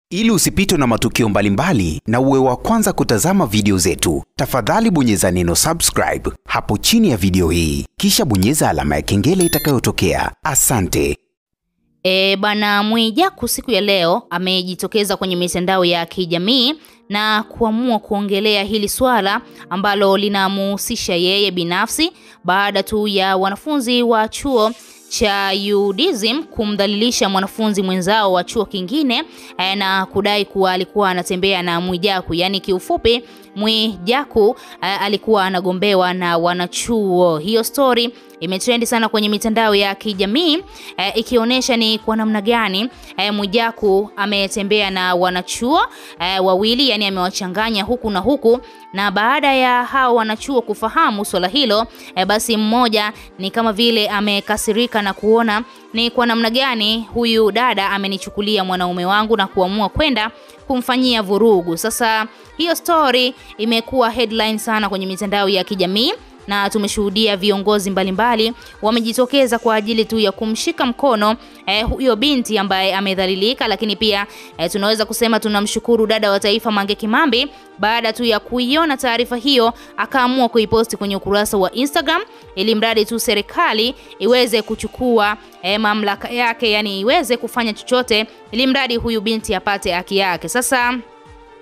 Ili usipitwe na matukio mbalimbali na uwe wa kwanza kutazama video zetu, tafadhali bonyeza neno subscribe hapo chini ya video hii, kisha bonyeza alama ya kengele itakayotokea. Asante. Bwana Mwijaku siku ya leo amejitokeza kwenye mitandao ya kijamii na kuamua kuongelea hili swala ambalo linamhusisha yeye binafsi baada tu ya wanafunzi wa chuo cha UDSM kumdhalilisha mwanafunzi mwenzao wa chuo kingine na kudai kuwa alikuwa anatembea na Mwijaku. Yani kiufupi Mwijaku alikuwa anagombewa na wanachuo. Hiyo story imetrend sana kwenye mitandao ya kijamii ikionyesha ni kwa namna gani Mwijaku ametembea na wanachuo wawili, yani amewachanganya huku na huku. Na baada ya hao wanachuo kufahamu swala hilo, basi mmoja ni kama vile amekasirika na kuona ni kwa namna gani huyu dada amenichukulia mwanaume wangu na kuamua kwenda kumfanyia vurugu. Sasa hiyo story imekuwa headline sana kwenye mitandao ya kijamii na tumeshuhudia viongozi mbalimbali wamejitokeza kwa ajili tu ya kumshika mkono huyo binti ambaye amedhalilika. Lakini pia tunaweza kusema tunamshukuru dada wa taifa Mange Kimambi, baada tu ya kuiona taarifa hiyo akaamua kuiposti kwenye ukurasa wa Instagram ili mradi tu serikali iweze kuchukua mamlaka yake, yani iweze kufanya chochote ili mradi huyu binti apate haki yake. Sasa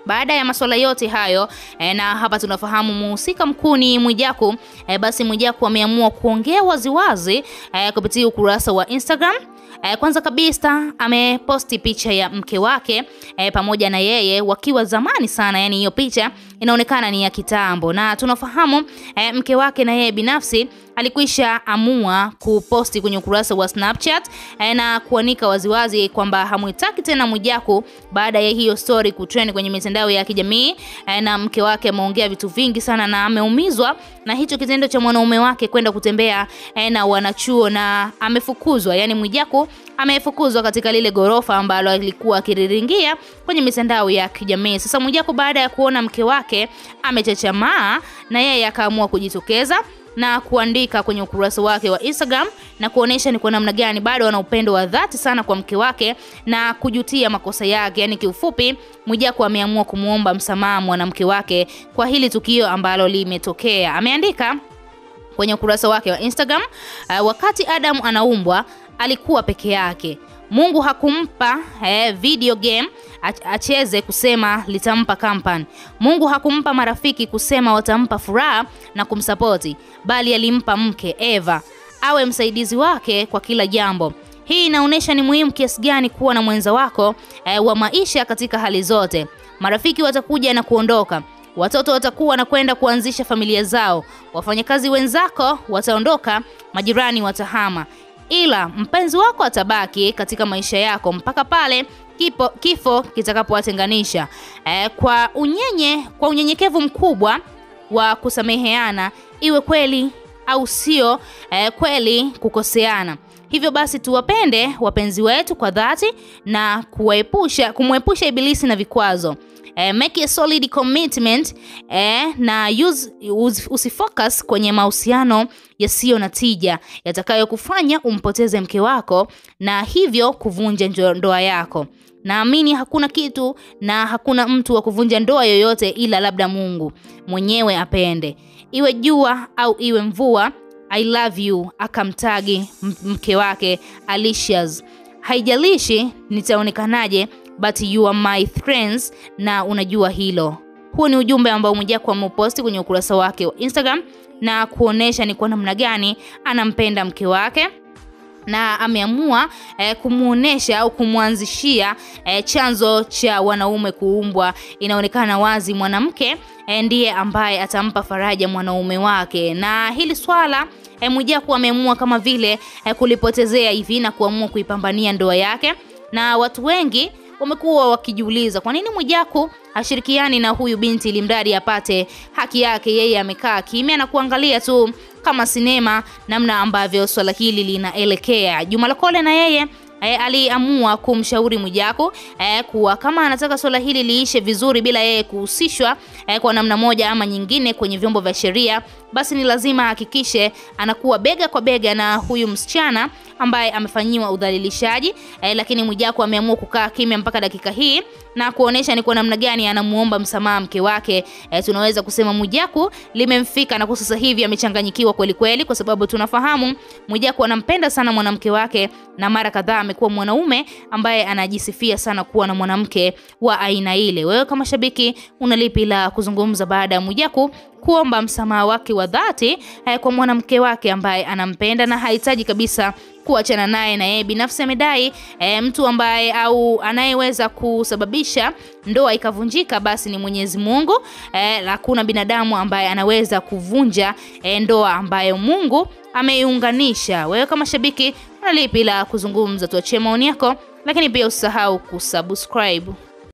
baada ya masuala yote hayo na hapa tunafahamu muhusika mkuu ni Mwijaku, basi Mwijaku ameamua kuongea waziwazi kupitia ukurasa wa Instagram. Kwanza kabisa ameposti picha ya mke wake pamoja na yeye wakiwa zamani sana, yani hiyo picha inaonekana ni ya kitambo. Na tunafahamu mke wake na yeye binafsi alikwisha amua kuposti kwenye ukurasa wa Snapchat na kuanika waziwazi kwamba hamuitaki tena Mwijaku baada ya hiyo story kutrend kwenye mitandao ya kijamii. Na mke wake ameongea vitu vingi sana na ameumizwa na hicho kitendo cha mwanaume wake kwenda kutembea na wanachuo na amefukuzwa. Yani Mwijaku amefukuzwa katika lile gorofa ambalo alikuwa akiriringia kwenye mitandao ya kijamii. Sasa Mwijaku baada ya kuona mke wake amechachamaa, na yeye akaamua kujitokeza na kuandika kwenye ukurasa wake wa Instagram na kuonesha ni kwa namna gani bado ana upendo wa dhati sana kwa mke wake na kujutia makosa yake. Yani kiufupi Mwijaku ameamua kumuomba msamaha mwanamke wake kwa hili tukio ambalo limetokea. Ameandika kwenye ukurasa wake wa Instagram, wakati Adam anaumbwa alikuwa peke yake. Mungu hakumpa video game acheze kusema litampa company. Mungu hakumpa marafiki kusema watampa furaha na kumsapoti, bali alimpa mke Eva awe msaidizi wake kwa kila jambo. Hii inaonesha ni muhimu kiasi gani kuwa na mwenza wako wa maisha katika hali zote. Marafiki watakuja na kuondoka, watoto watakuwa na kwenda kuanzisha familia zao, wafanyakazi wenzako wataondoka, majirani watahama, ila mpenzi wako atabaki katika maisha yako mpaka pale kifo kitakapowatenganisha. Kwa unyenyekevu mkubwa wa kusameheana, iwe kweli au sio kweli kukoseana. Hivyo basi tuwapende wapenzi wetu kwa dhati na kumwepusha ibilisi na vikwazo. Make a solid commitment na usifocus kwenye mahusiano yasiyo na tija yatakayokufanya umpoteze mke wako na hivyo kuvunja ndoa yako. Naamini hakuna kitu na hakuna mtu wa kuvunja ndoa yoyote ila labda Mungu mwenyewe apende. Iwe jua au iwe mvua, I love you, akamtagi mke wake Alicia's. Haijalishi nitaonekanaje, but you are my friends, na unajua hilo. Huu ni ujumbe ambao Mwijaku ameposti kwenye ukurasa wake wa Instagram na kuonesha ni kwa namna gani anampenda mke wake na ameamua kumuonesha au kumuanzishia chanzo cha wanaume kuumbwa. Inaonekana wazi mwanamke ndiye ambaye atampa faraja mwanaume wake, na hili swala Mwijaku ameamua kama vile kulipotezea hivi na kuamua kuipambania ndoa yake. Na watu wengi wamekuwa wakijiuliza kwa nini Mwijaku hashirikiani na huyu binti ili mradi apate haki yake. Yeye amekaa kimya na kuangalia tu kama sinema namna ambavyo swala hili linaelekea. Juma Lokole na yeye aliamua kumshauri Mwijaku kuwa kama anataka swala hili liishe vizuri bila yeye kuhusishwa kwa namna moja ama nyingine kwenye vyombo vya sheria, basi ni lazima hakikishe anakuwa bega kwa bega na huyu msichana ambaye amefanyiwa udhalilishaji, lakini Mwijaku ameamua kukaa kimya mpaka dakika hii na kuonesha ni kwa namna gani anamuomba msamaha mke wake. Tunaweza kusema Mwijaku limemfika na kwa sasa hivi amechanganyikiwa kweli kweli, kwa sababu tunafahamu Mwijaku anampenda sana mwanamke wake na mara kadhaa amekuwa mwanaume ambaye anajisifia sana kuwa na mwanamke wa aina ile. Wewe kama shabiki una lipi la kuzungumza baada ya Mwijaku kuomba msamaha wake wa dhati kwa mwanamke wake ambaye anampenda na hahitaji kabisa kuachana naye, na yeye binafsi amedai mtu ambaye au anayeweza kusababisha ndoa ikavunjika basi ni Mwenyezi Mungu. Hakuna binadamu ambaye anaweza kuvunja ndoa ambayo Mungu ameiunganisha. Wewe kama shabiki una lipi la kuzungumza? Tuachie maoni yako, lakini pia usahau kusubscribe.